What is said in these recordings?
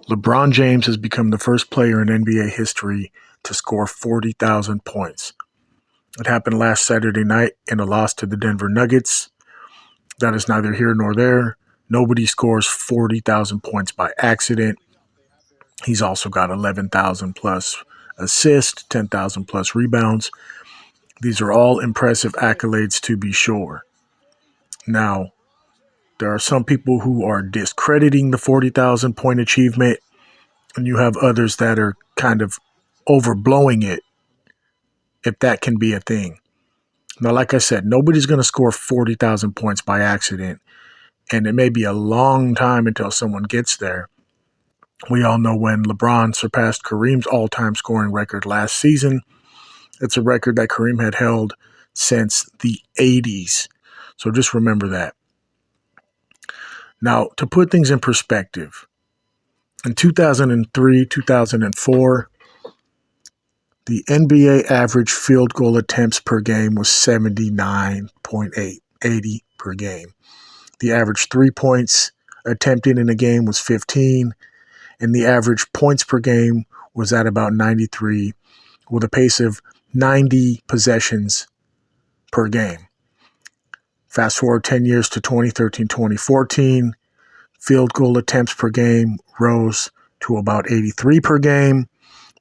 LeBron James has become the first player in NBA history to score 40,000 points. It happened last Saturday night in a loss to the Denver Nuggets. That is neither here nor there. Nobody scores 40,000 points by accident. He's also got 11,000 plus assists, 10,000 plus rebounds. These are all impressive accolades to be sure. Now, there are some people who are discrediting the 40,000 point achievement, and you have others that are kind of overblowing it, if that can be a thing. Now, like I said, nobody's going to score 40,000 points by accident, and it may be a long time until someone gets there. We all know when LeBron surpassed Kareem's all-time scoring record last season. It's a record that Kareem had held since the 80s. So just remember that. Now, to put things in perspective, in 2003, 2004, the NBA average field goal attempts per game was 79.8, 80 per game. The average 3 points attempted in a game was 15, and the average points per game was at about 93, with a pace of 90 possessions per game. Fast forward 10 years to 2013, 2014, field goal attempts per game rose to about 83 per game.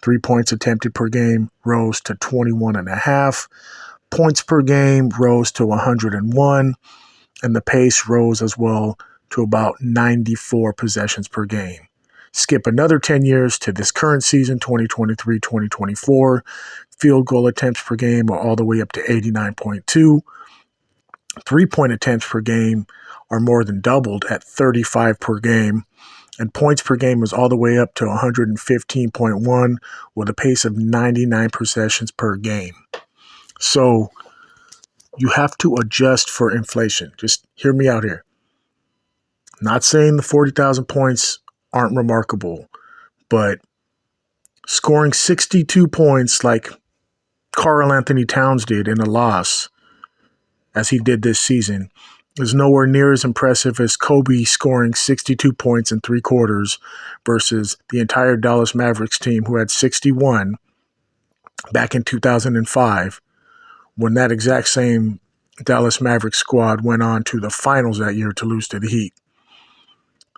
3 points attempted per game rose to 21.5. Points per game rose to 101, and the pace rose as well to about 94 possessions per game. Skip another 10 years to this current season, 2023-2024. Field goal attempts per game are all the way up to 89.2. 3-point attempts per game are more than doubled at 35 per game. And points per game is all the way up to 115.1 with a pace of 99 possessions per game. So you have to adjust for inflation. Just hear me out here. Not saying the 40,000 points aren't remarkable, but scoring 62 points like Karl Anthony Towns did in a loss, as he did this season, is nowhere near as impressive as Kobe scoring 62 points in 3 quarters versus the entire Dallas Mavericks team who had 61 back in 2005 when that exact same Dallas Mavericks squad went on to the finals that year to lose to the Heat.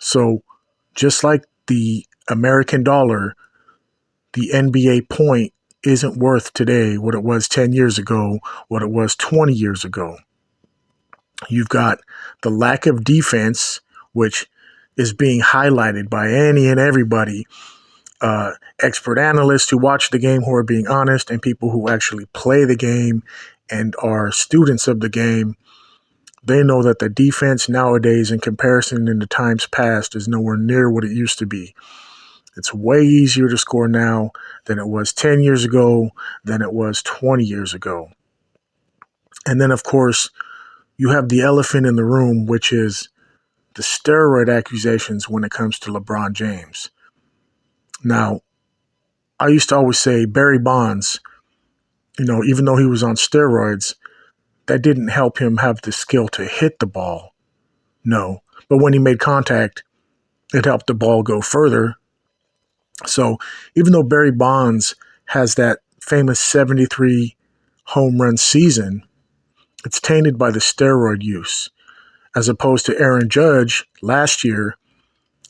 So just like the American dollar, the NBA point isn't worth today what it was 10 years ago, what it was 20 years ago. You've got the lack of defense, which is being highlighted by any and everybody, expert analysts who watch the game who are being honest, and people who actually play the game and are students of the game. They know that the defense nowadays, in comparison in the times past, is nowhere near what it used to be. It's way easier to score now than it was 10 years ago, than it was 20 years ago. And then, of course, you have the elephant in the room, which is the steroid accusations when it comes to LeBron James. Now, I used to always say Barry Bonds, even though he was on steroids, that didn't help him have the skill to hit the ball. No. But when he made contact, it helped the ball go further. So even though Barry Bonds has that famous 73 home run season, it's tainted by the steroid use, as opposed to Aaron Judge last year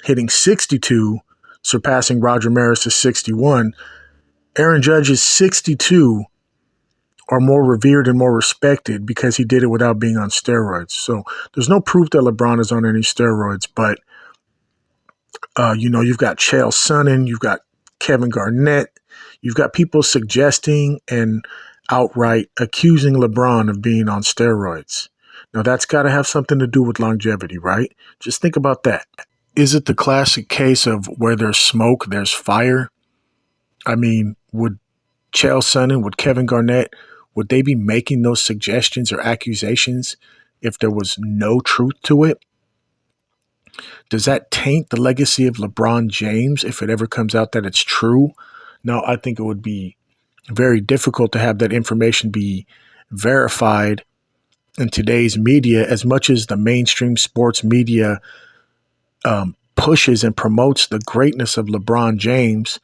hitting 62, surpassing Roger Maris's 61. Aaron Judge's 62 are more revered and more respected because he did it without being on steroids. So there's no proof that LeBron is on any steroids, but you've got Chael Sonnen, you've got Kevin Garnett, you've got people suggesting and outright accusing LeBron of being on steroids. Now, that's got to have something to do with longevity, right? Just think about that. Is it the classic case of where there's smoke, there's fire? I mean, would Chael Sonnen, would Kevin Garnett, would they be making those suggestions or accusations if there was no truth to it? Does that taint the legacy of LeBron James if it ever comes out that it's true? No, I think it would be very difficult to have that information be verified in today's media, as much as the mainstream sports media pushes and promotes the greatness of LeBron James,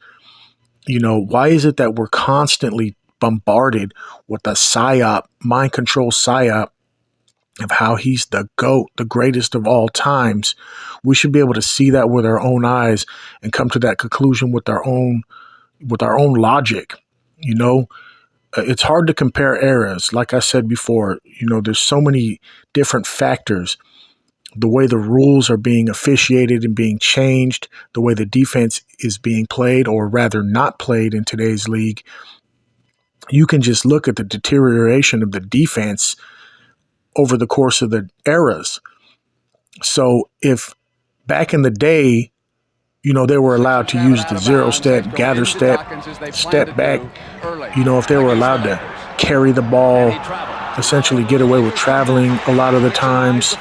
why is it that we're constantly bombarded with a psyop, mind control psyop of how he's the GOAT, the greatest of all times? We should be able to see that with our own eyes and come to that conclusion with our own logic. It's hard to compare eras. Like I said before, there's so many different factors. The way the rules are being officiated and being changed, the way the defense is being played, or rather not played in today's league. You can just look at the deterioration of the defense over the course of the eras. So if back in the day, they were allowed to use the zero step, gather step, step back, if they were allowed to carry the ball, essentially get away with traveling a lot of the times,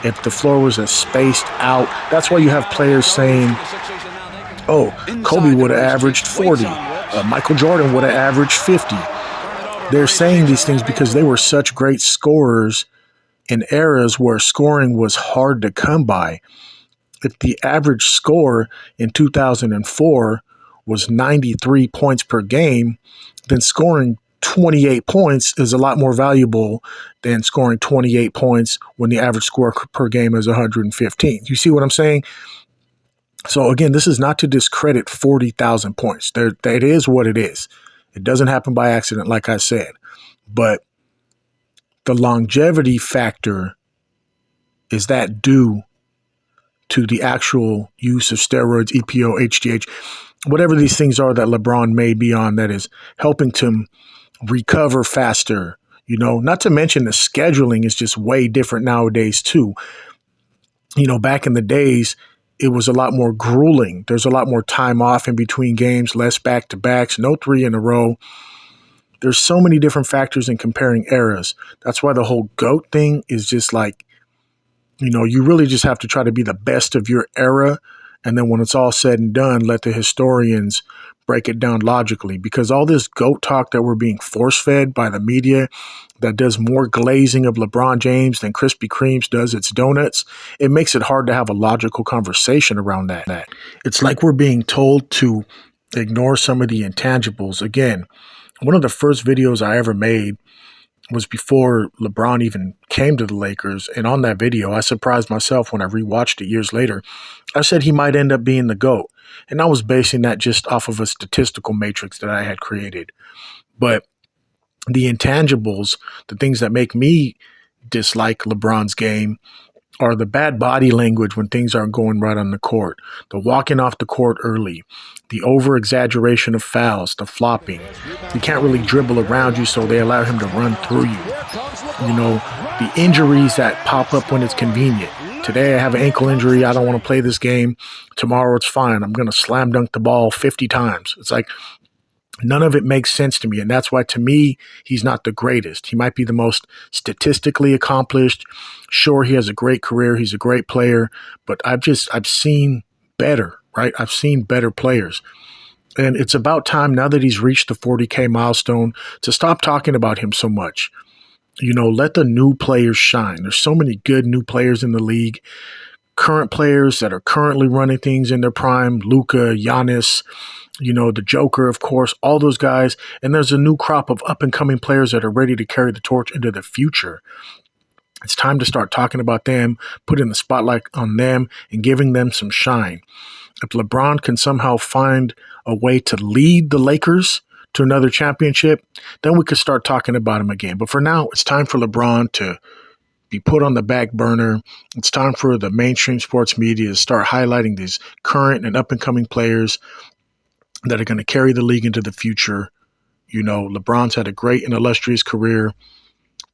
if the floor was spaced out, that's why you have players saying, oh, Kobe would have averaged 40, Michael Jordan would have averaged 50. They're saying these things because they were such great scorers in eras where scoring was hard to come by. If the average score in 2004 was 93 points per game, then scoring 28 points is a lot more valuable than scoring 28 points when the average score per game is 115. You see what I'm saying? So again, this is not to discredit 40,000 points. That is what it is. It doesn't happen by accident, like I said. But the longevity factor, is that due to the actual use of steroids, EPO, HGH, whatever these things are that LeBron may be on that is helping to recover faster, not to mention the scheduling is just way different nowadays too. Back in the days, it was a lot more grueling. There's a lot more time off in between games, less back-to-backs, no 3 in a row. There's so many different factors in comparing eras. That's why the whole GOAT thing is just like, you really just have to try to be the best of your era. And then when it's all said and done, let the historians break it down logically, because all this GOAT talk that we're being force-fed by the media that does more glazing of LeBron James than Krispy Kreme's does its donuts, it makes it hard to have a logical conversation around that. It's like we're being told to ignore some of the intangibles. Again, one of the first videos I ever made was before LeBron even came to the Lakers. And on that video, I surprised myself when I rewatched it years later. I said he might end up being the GOAT. And I was basing that just off of a statistical matrix that I had created. But the intangibles, the things that make me dislike LeBron's game, are the bad body language when things aren't going right on the court, the walking off the court early, the over-exaggeration of fouls, the flopping. You can't really dribble around you, so they allow him to run through you. The injuries that pop up when it's convenient. Today I have an ankle injury. I don't want to play this game. Tomorrow it's fine. I'm going to slam dunk the ball 50 times. It's like none of it makes sense to me. And that's why, to me, he's not the greatest. He might be the most statistically accomplished. Sure, he has a great career. He's a great player. But I've seen better, right? I've seen better players. And it's about time, now that he's reached the 40K milestone, to stop talking about him so much. Let the new players shine. There's so many good new players in the league. Current players that are currently running things in their prime, Luka, Giannis, the Joker, of course, all those guys. And there's a new crop of up-and-coming players that are ready to carry the torch into the future. It's time to start talking about them, putting the spotlight on them, and giving them some shine. If LeBron can somehow find a way to lead the Lakers to another championship, then we could start talking about him again. But for now, it's time for LeBron to be put on the back burner. It's time for the mainstream sports media to start highlighting these current and up-and-coming players that are going to carry the league into the future. LeBron's had a great and illustrious career,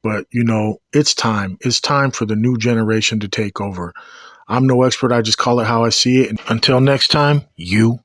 but, it's time. It's time for the new generation to take over. I'm no expert. I just call it how I see it. And until next time, UNO.